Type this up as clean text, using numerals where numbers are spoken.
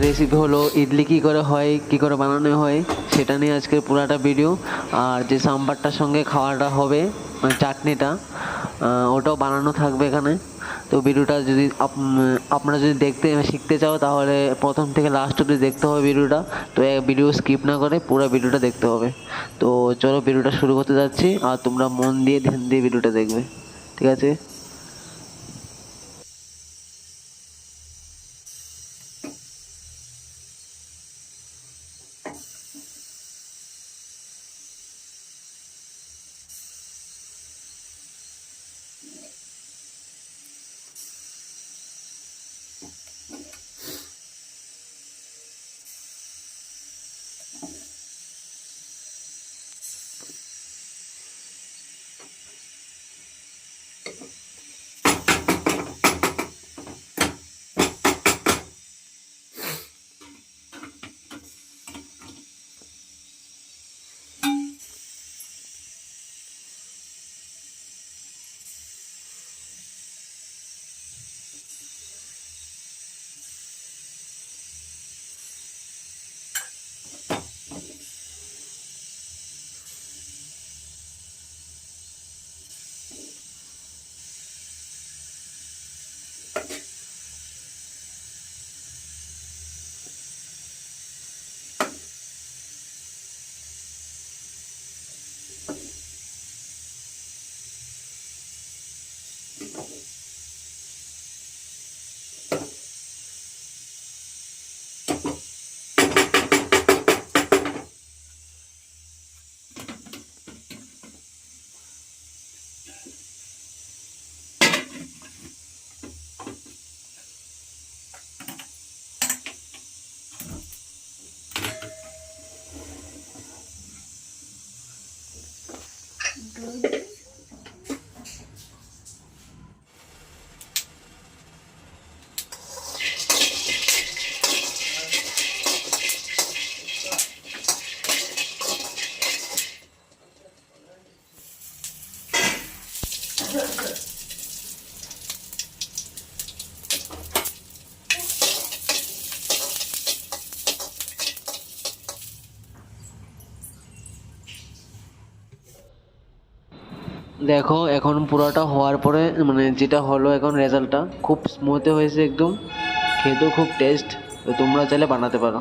Recipe হলো ইডলি কী করে হয়, কী করে বানানো হয় সেটা নিয়ে আজকের পুরাটা ভিডিও। আর যে সাম্বারটার সঙ্গে খাওয়াটা হবে মানে চাটনিটা, ওটাও বানানো থাকবে এখানে। তো ভিডিওটা যদি আপনারা যদি দেখতে শিখতে চাও তাহলে প্রথম থেকে লাস্ট অবধি দেখতে হবে ভিডিওটা। তো ভিডিও স্কিপ না করে পুরো ভিডিওটা দেখতে হবে। তো চলো ভিডিওটা শুরু করতে যাচ্ছি, আর তোমরা মন দিয়ে ধ্যান দিয়ে ভিডিওটা দেখবে, ঠিক আছে? দেখো এখন পুরোটা হওয়ার পরে মানে যেটা হলো এখন রেজাল্টটা খুব স্মুথ হয়েছে একদম, খেতেও খুব টেস্ট। তো তোমরা চাইলে বানাতে পারো।